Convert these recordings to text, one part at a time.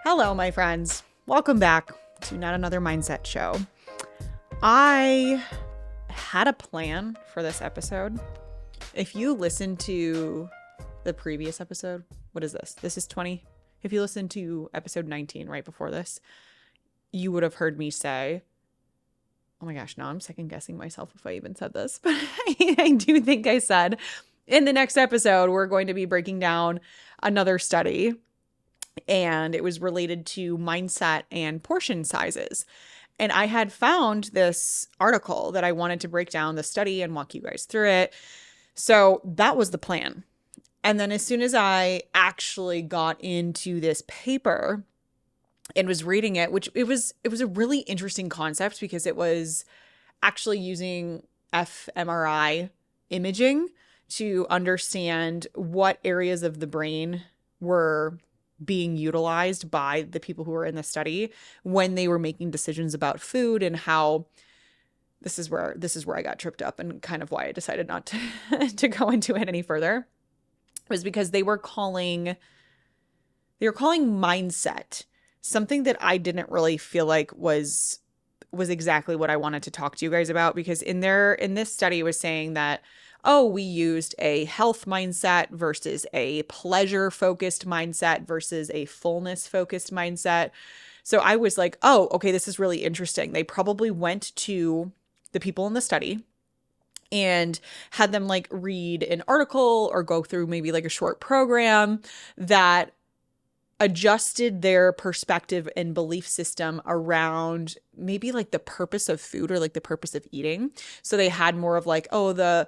Hello, my friends. Welcome back to Not Another Mindset Show. I had a plan for this episode. If you listen to the previous episode, what is this? This is 20. If you listen to episode 19 right before this, you would have heard me say, oh my gosh, now I'm second guessing myself if I even said this, but I do think I said in the next episode, we're going to be breaking down another study, and it was related to mindset and portion sizes. And I had found this article that I wanted to break down the study and walk you guys through it. So that was the plan. And then as soon as I actually got into this paper and was reading it, which it was a really interesting concept because it was actually using fMRI imaging to understand what areas of the brain were being utilized by the people who were in the study when they were making decisions about food, and how this is where I got tripped up and kind of why I decided not to go into it any further, was because they were calling mindset something that I didn't really feel like was exactly what I wanted to talk to you guys about, because in this study it was saying that, oh, we used a health mindset versus a pleasure-focused mindset versus a fullness-focused mindset. So I was like, oh, okay, this is really interesting. They probably went to the people in the study and had them like read an article or go through maybe like a short program that adjusted their perspective and belief system around maybe like the purpose of food or like the purpose of eating. So they had more of like, oh,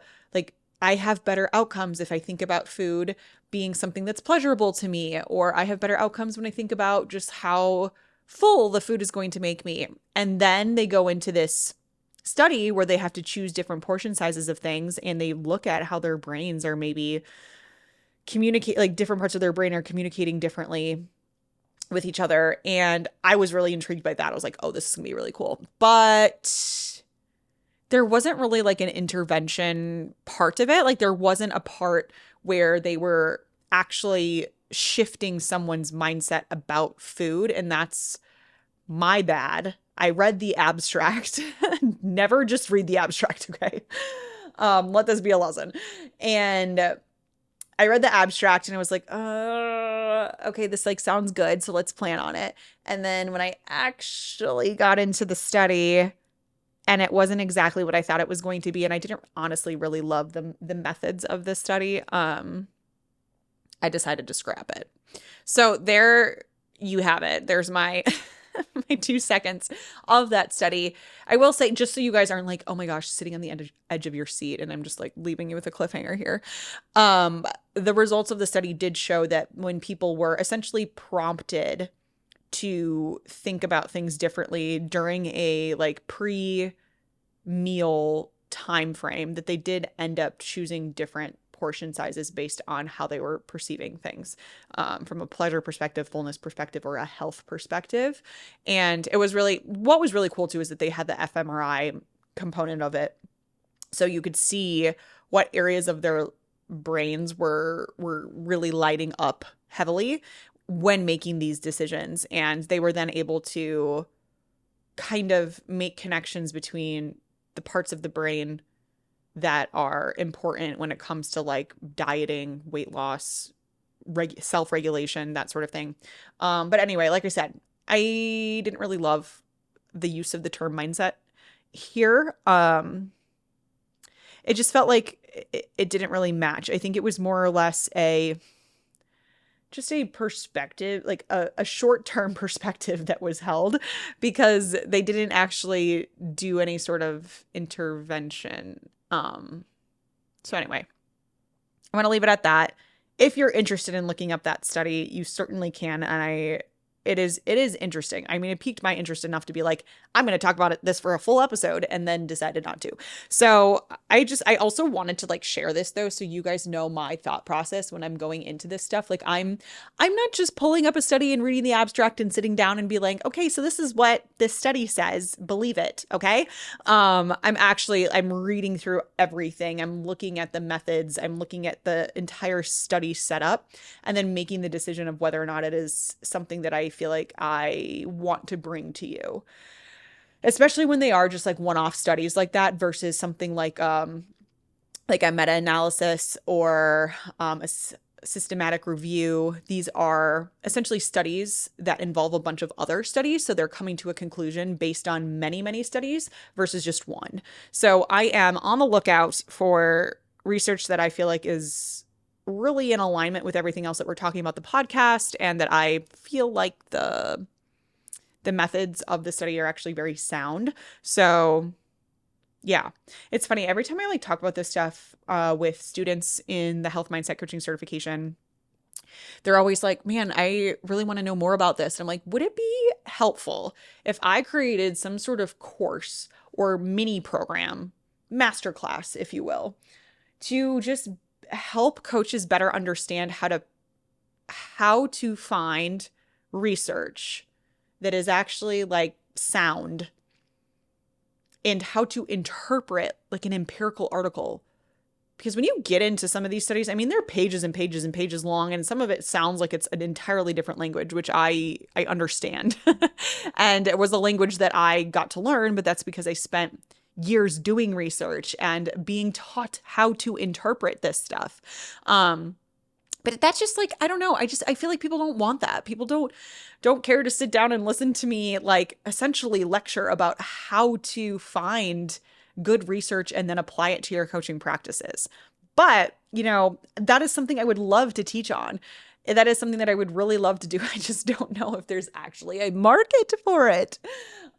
I have better outcomes if I think about food being something that's pleasurable to me, or I have better outcomes when I think about just how full the food is going to make me. And then they go into this study where they have to choose different portion sizes of things, and they look at how their brains are maybe communicate, like different parts of their brain are communicating differently with each other. And I was really intrigued by that. I was like, oh, this is gonna be really cool. But there wasn't really like an intervention part of it. Like there wasn't a part where they were actually shifting someone's mindset about food. And that's my bad. I read the abstract. Never just read the abstract, okay? Let this be a lesson. And I read the abstract and I was like, okay, this like sounds good, so let's plan on it. And then when I actually got into the study, and it wasn't exactly what I thought it was going to be, and I didn't honestly really love the methods of this study, I decided to scrap it. So there you have it. There's my my 2 seconds of that study. I will say, just so you guys aren't like, oh my gosh, sitting on the edge of your seat and I'm just like leaving you with a cliffhanger here. The results of the study did show that when people were essentially prompted to think about things differently during a like pre-meal time frame, that they did end up choosing different portion sizes based on how they were perceiving things, from a pleasure perspective, fullness perspective, or a health perspective. And what was really cool too is that they had the fMRI component of it. So you could see what areas of their brains were really lighting up heavily when making these decisions. And they were then able to kind of make connections between the parts of the brain that are important when it comes to like dieting, weight loss, self-regulation, that sort of thing. But anyway, like I said, I didn't really love the use of the term mindset here. It just felt like it didn't really match. I think it was more or less just a perspective, like a short-term perspective that was held, because they didn't actually do any sort of intervention. So anyway, I'm going to leave it at that. If you're interested in looking up that study, you certainly can. And it is interesting. I mean, it piqued my interest enough to be like, I'm going to talk about this for a full episode, and then decided not to. So I also wanted to like share this though, so you guys know my thought process when I'm going into this stuff. Like I'm not just pulling up a study and reading the abstract and sitting down and be like, okay, so this is what this study says, believe it. Okay. I'm reading through everything. I'm looking at the methods. I'm looking at the entire study setup, and then making the decision of whether or not it is something that I feel like I want to bring to you, especially when they are just like one-off studies like that versus something like a meta-analysis or systematic review. These are essentially studies that involve a bunch of other studies. So they're coming to a conclusion based on many, many studies versus just one. So I am on the lookout for research that I feel like is really in alignment with everything else that we're talking about the podcast, and that I feel like the methods of the study are actually very sound. So yeah, it's funny. Every time I like talk about this stuff with students in the health mindset coaching certification, they're always like, man, I really want to know more about this. And I'm like, would it be helpful if I created some sort of course or mini program, masterclass, if you will, to just help coaches better understand how to find research that is actually like sound, and how to interpret like an empirical article. Because when you get into some of these studies, I mean, they're pages and pages and pages long, and some of it sounds like it's an entirely different language, which I understand. And it was a language that I got to learn, but that's because I spent years doing research and being taught how to interpret this stuff. But that's just like, I don't know. I feel like people don't want that. People don't care to sit down and listen to me like essentially lecture about how to find good research and then apply it to your coaching practices. But, that is something I would love to teach on. That is something that I would really love to do. I just don't know if there's actually a market for it.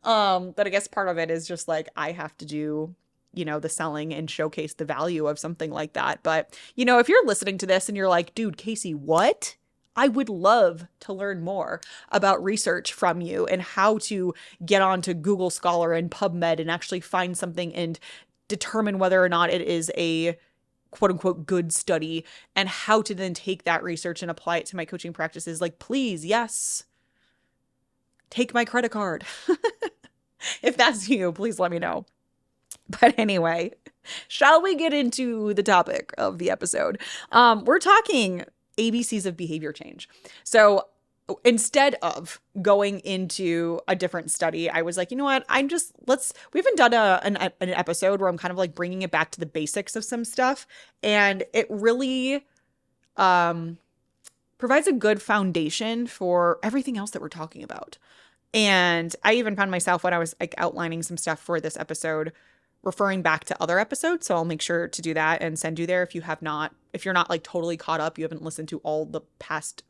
But I guess part of it is just like I have to do the selling and showcase the value of something like that. But, if you're listening to this and you're like, dude, Kasey, what? I would love to learn more about research from you and how to get onto Google Scholar and PubMed and actually find something and determine whether or not it is a quote unquote good study, and how to then take that research and apply it to my coaching practices. Like, please, yes, take my credit card. If that's you, please let me know. But anyway, shall we get into the topic of the episode? We're talking ABCs of behavior change. So instead of going into a different study, I was like, you know what? We haven't done an episode where I'm kind of like bringing it back to the basics of some stuff. And it really provides a good foundation for everything else that we're talking about. And I even found myself when I was like outlining some stuff for this episode, referring back to other episodes. So I'll make sure to do that and send you there if you're not like totally caught up, you haven't listened to all the past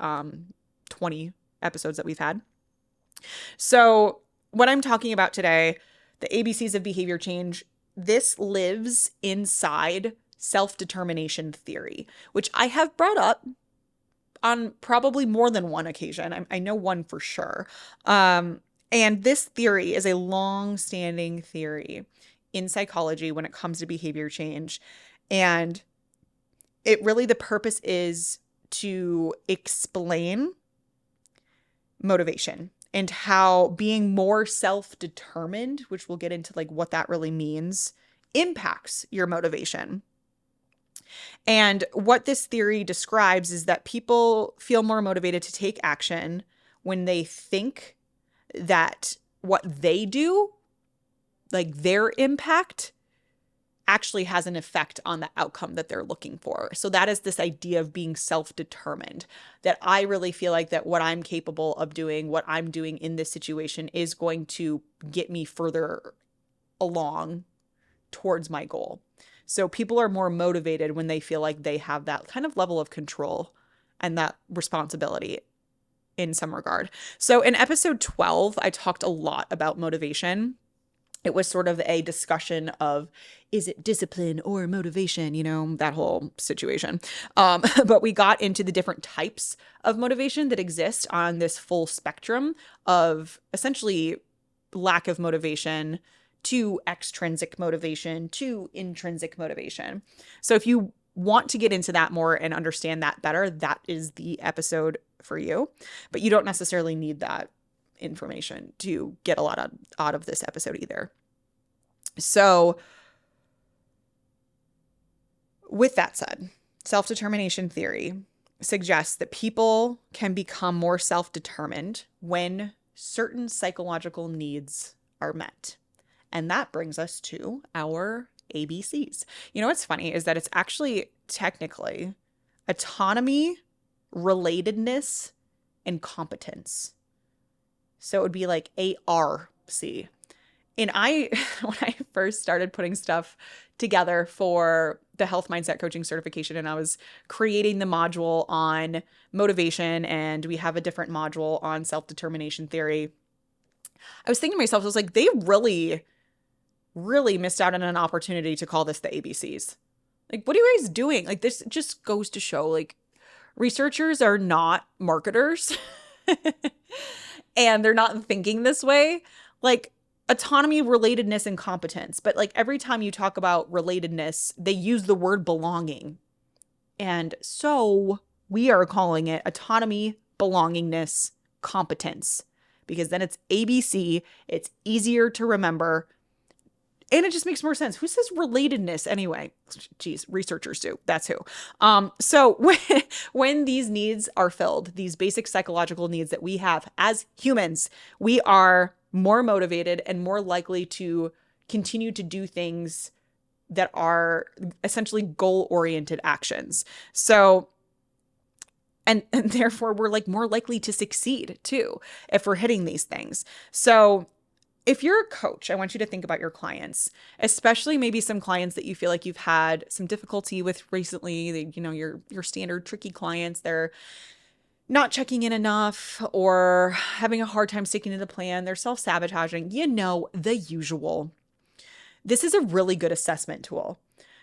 20 episodes that we've had. So what I'm talking about today, the ABCs of behavior change, this lives inside self-determination theory, which I have brought up on probably more than one occasion. I know one for sure. And this theory is a long-standing theory in psychology when it comes to behavior change. And the purpose is to explain motivation and how being more self-determined, which we'll get into like what that really means, impacts your motivation. And what this theory describes is that people feel more motivated to take action when they think that what they do, like their impact, actually has an effect on the outcome that they're looking for. So that is this idea of being self-determined, that I really feel like that what I'm capable of doing, what I'm doing in this situation is going to get me further along towards my goal. So people are more motivated when they feel like they have that kind of level of control and that responsibility in some regard. So in episode 12, I talked a lot about motivation. It was sort of a discussion of, is it discipline or motivation? That whole situation. But we got into the different types of motivation that exist on this full spectrum of essentially lack of motivation to extrinsic motivation to intrinsic motivation. So if you want to get into that more and understand that better, that is the episode for you. But you don't necessarily need that information to get a lot out of this episode either. So with that said, self-determination theory. suggests that people can become more self-determined when certain psychological needs are met. And that brings us to our ABCs. You know what's funny is that it's actually technically autonomy, relatedness, and competence. So it would be like ARC. And when I first started putting stuff together for the health mindset coaching certification, and I was creating the module on motivation, and we have a different module on self-determination theory, I was thinking to myself, I was like, they really, really missed out on an opportunity to call this the ABCs. Like, what are you guys doing? Like, this just goes to show, like, researchers are not marketers and they're not thinking this way. Like, autonomy, relatedness, and competence. But like every time you talk about relatedness, they use the word belonging. And so we are calling it autonomy, belongingness, competence, because then it's ABC. It's easier to remember. And it just makes more sense. Who says relatedness anyway? Geez, researchers do. That's who. So when these needs are filled, these basic psychological needs that we have as humans, we are more motivated and more likely to continue to do things that are essentially goal-oriented actions. So, and therefore we're like more likely to succeed too if we're hitting these things. So if you're a coach, I want you to think about your clients, especially maybe some clients that you feel like you've had some difficulty with recently. Your standard tricky clients, they're not checking in enough or having a hard time sticking to the plan. They're self-sabotaging, the usual. This is a really good assessment tool.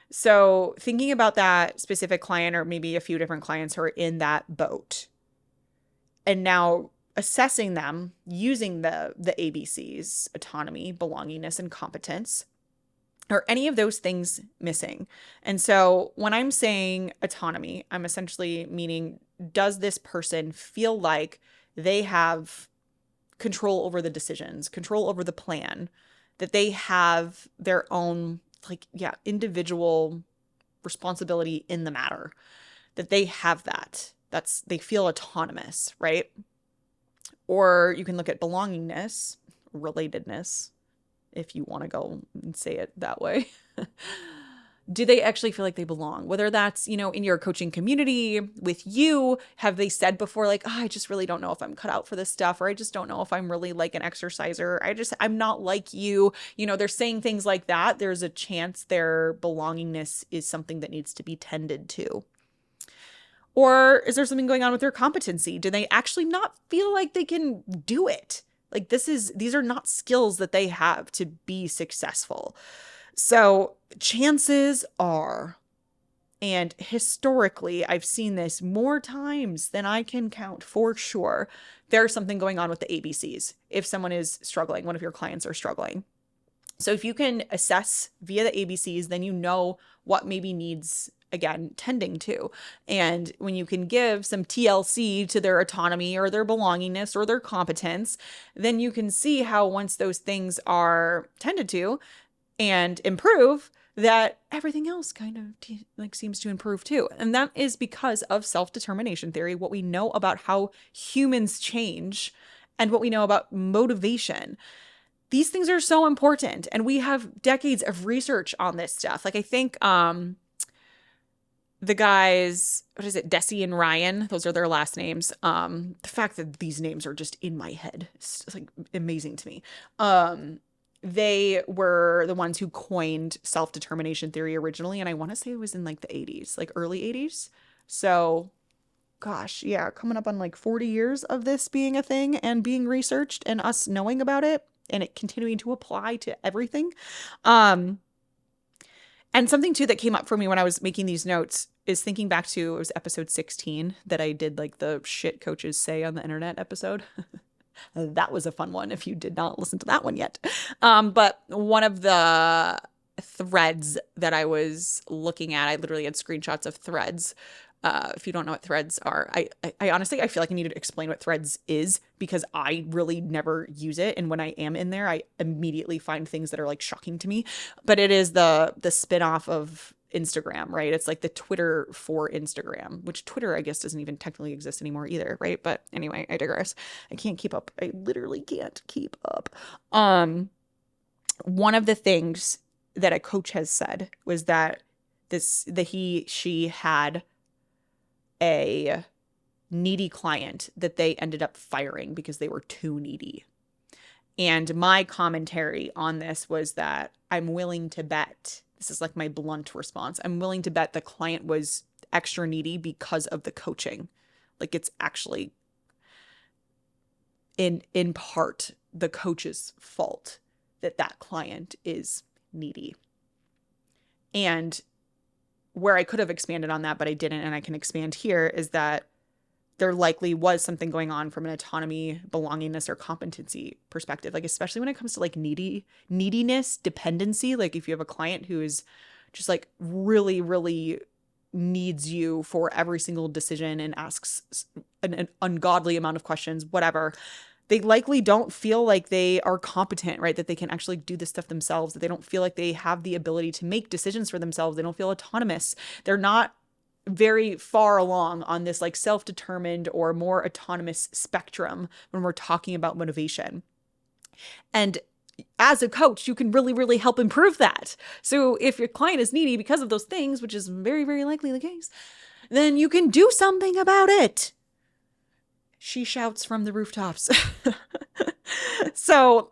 So thinking about that specific client, or maybe a few different clients who are in that boat, and now assessing them using the ABCs, autonomy, belongingness, and competence. Are any of those things missing? And so when I'm saying autonomy, I'm essentially meaning, does this person feel like they have control over the decisions, control over the plan, that they have their own, individual responsibility in the matter, that they have that? They feel autonomous, right? Or you can look at belongingness, relatedness, if you want to go and say it that way. Do they actually feel like they belong? Whether that's, in your coaching community with you, have they said before, like, I just really don't know if I'm cut out for this stuff, or I just don't know if I'm really like an exerciser. I'm not like you. They're saying things like that. There's a chance their belongingness is something that needs to be tended to. Or is there something going on with their competency? Do they actually not feel like they can do it? Like these are not skills that they have to be successful. So chances are, and historically, I've seen this more times than I can count for sure, there's something going on with the ABCs. If someone is struggling, one of your clients are struggling. So if you can assess via the ABCs, then you know what maybe needs, again, tending to. And when you can give some TLC to their autonomy or their belongingness or their competence, then you can see how once those things are tended to and improve, that everything else kind of seems to improve too. And that is because of self-determination theory, what we know about how humans change and what we know about motivation. These things are so important, and we have decades of research on this stuff. Like I think the guys, what is it, Desi and Ryan, those are their last names. The fact that these names are just in my head is like amazing to me. They were the ones who coined self-determination theory originally, and I want to say it was in like the 80s, like early 80s. So gosh, yeah, coming up on like 40 years of this being a thing and being researched and us knowing about it and it continuing to apply to everything. And something too that came up for me when I was making these notes is thinking back to, it was episode 16 that I did, like the shit coaches say on the internet episode. That was a fun one if you did not listen to that one yet. But one of the threads that I was looking at, I literally had screenshots of threads. If you don't know what threads are, I honestly, I feel like I need to explain what threads is because I really never use it. And when I am in there, I immediately find things that are like shocking to me. But it is the spinoff of Instagram, right? It's like the Twitter for Instagram, which Twitter, I guess, doesn't even technically exist anymore either, right? But anyway, I digress. I can't keep up. I literally can't keep up. One of the things that a coach has said was that she had a needy client that they ended up firing because they were too needy. And my commentary on this was that I'm willing to bet, this is like my blunt response, I'm willing to bet the client was extra needy because of the coaching. Like it's actually in part the coach's fault that client is needy. And where I could have expanded on that, but I didn't, and I can expand here, is that there likely was something going on from an autonomy, belongingness, or competency perspective. Like, especially when it comes to like neediness, dependency. Like if you have a client who is just like really, really needs you for every single decision and asks an ungodly amount of questions, whatever, they likely don't feel like they are competent, right? That they can actually do this stuff themselves, that they don't feel like they have the ability to make decisions for themselves. They don't feel autonomous. They're not very far along on this like self-determined or more autonomous spectrum when we're talking about motivation. And as a coach, you can really, really help improve that. So if your client is needy because of those things, which is very, very likely the case, then you can do something about it. She shouts from the rooftops. So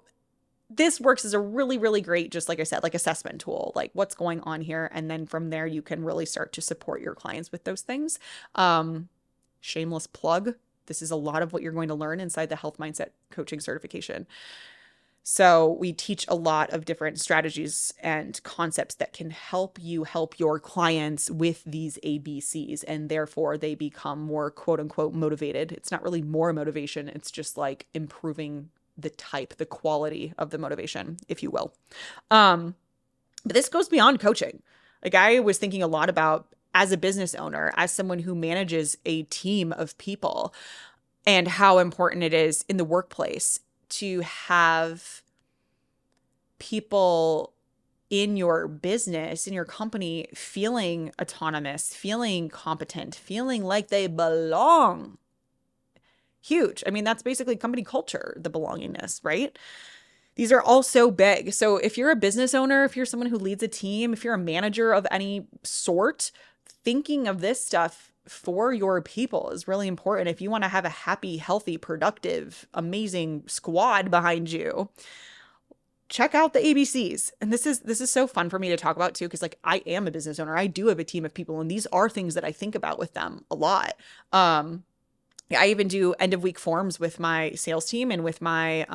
this works as a really, really great, just like I said, like assessment tool, like what's going on here. And then from there, you can really start to support your clients with those things. Shameless plug. This is a lot of what you're going to learn inside the health mindset coaching certification. So we teach a lot of different strategies and concepts that can help you help your clients with these ABCs, and therefore they become more quote unquote motivated. It's not really more motivation. It's just like improving the quality of the motivation, if you will. But this goes beyond coaching. Like I was thinking a lot about as a business owner, as someone who manages a team of people, and how important it is in the workplace to have people in your business, in your company, feeling autonomous, feeling competent, feeling like they belong. Huge. I mean, that's basically company culture, the belongingness, right? These are all so big. So if you're a business owner, if you're someone who leads a team, if you're a manager of any sort, thinking of this stuff for your people is really important. If you want to have a happy, healthy, productive, amazing squad behind you, check out the ABCs. And this is so fun for me to talk about too, because like I am a business owner. I do have a team of people, and these are things that I think about with them a lot. I even do end of week forms with my sales team and with my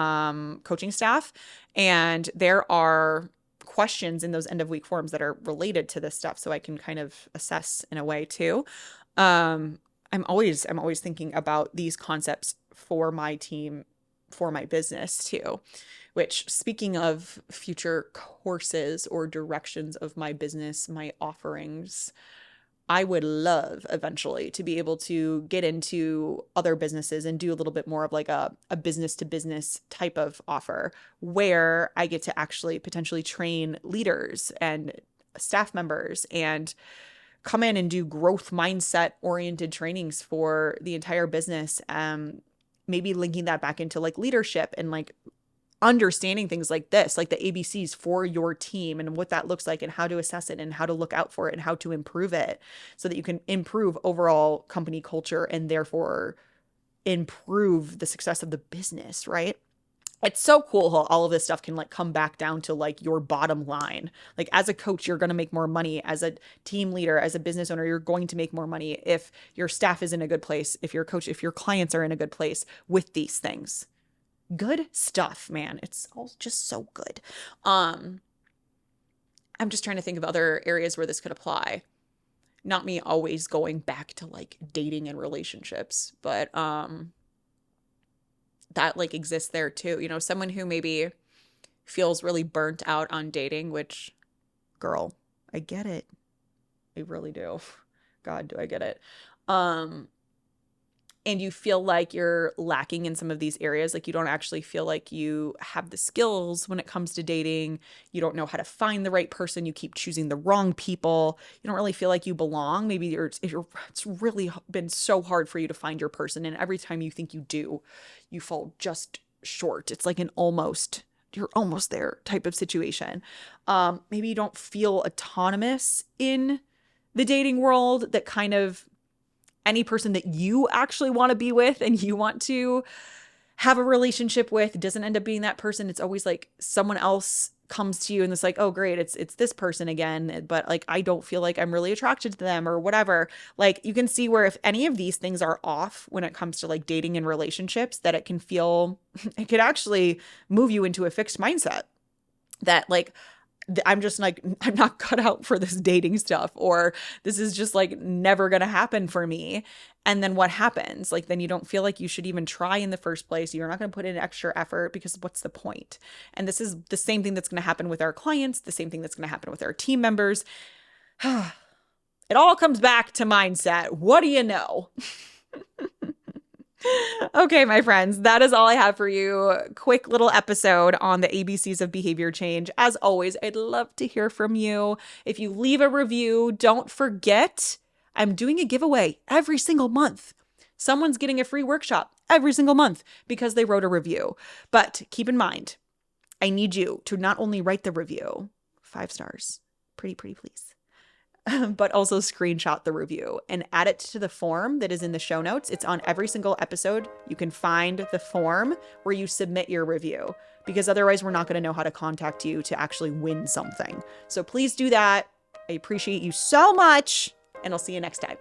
coaching staff. And there are questions in those end of week forms that are related to this stuff. So I can kind of assess in a way too. I'm always thinking about these concepts for my team, for my business too, which, speaking of future courses or directions of my business, my offerings, I would love eventually to be able to get into other businesses and do a little bit more of like a business to business type of offer where I get to actually potentially train leaders and staff members and come in and do growth mindset oriented trainings for the entire business. Maybe linking that back into like leadership and like understanding things like this, like the ABCs for your team and what that looks like and how to assess it and how to look out for it and how to improve it so that you can improve overall company culture and therefore improve the success of the business, right? It's so cool how all of this stuff can like come back down to like your bottom line. Like as a coach, you're going to make more money. As a team leader, as a business owner, you're going to make more money if your staff is in a good place, if your coach, if your clients are in a good place with these things. Good stuff, man. It's all just so good. I'm just trying to think of other areas where this could apply. Not me always going back to like dating and relationships, but that like exists there too. You know, someone who maybe feels really burnt out on dating, which, girl, I get it. I really do. God, do I get it. and you feel like you're lacking in some of these areas, like you don't actually feel like you have the skills when it comes to dating, you don't know how to find the right person, you keep choosing the wrong people, you don't really feel like you belong, maybe it's really been so hard for you to find your person, and every time you think you do, you fall just short. It's like you're almost there type of situation. Maybe you don't feel autonomous in the dating world, that kind of any person that you actually want to be with and you want to have a relationship with doesn't end up being that person. It's always like someone else comes to you and it's like, oh great, it's this person again, but like I don't feel like I'm really attracted to them or whatever. Like you can see where if any of these things are off when it comes to like dating and relationships, that it can feel it could actually move you into a fixed mindset that like I'm just like, I'm not cut out for this dating stuff, or this is just like never going to happen for me. And then what happens? Like, then you don't feel like you should even try in the first place. You're not going to put in extra effort because what's the point? And this is the same thing that's going to happen with our clients, the same thing that's going to happen with our team members. It all comes back to mindset. What do you know? Okay, my friends, that is all I have for you. Quick little episode on the ABCs of behavior change. As always, I'd love to hear from you. If you leave a review, don't forget, I'm doing a giveaway every single month. Someone's getting a free workshop every single month because they wrote a review. But keep in mind, I need you to not only write the review, 5 stars, pretty please, but also screenshot the review and add it to the form that is in the show notes. It's on every single episode. You can find the form where you submit your review, because otherwise we're not going to know how to contact you to actually win something. So please do that. I appreciate you so much, and I'll see you next time.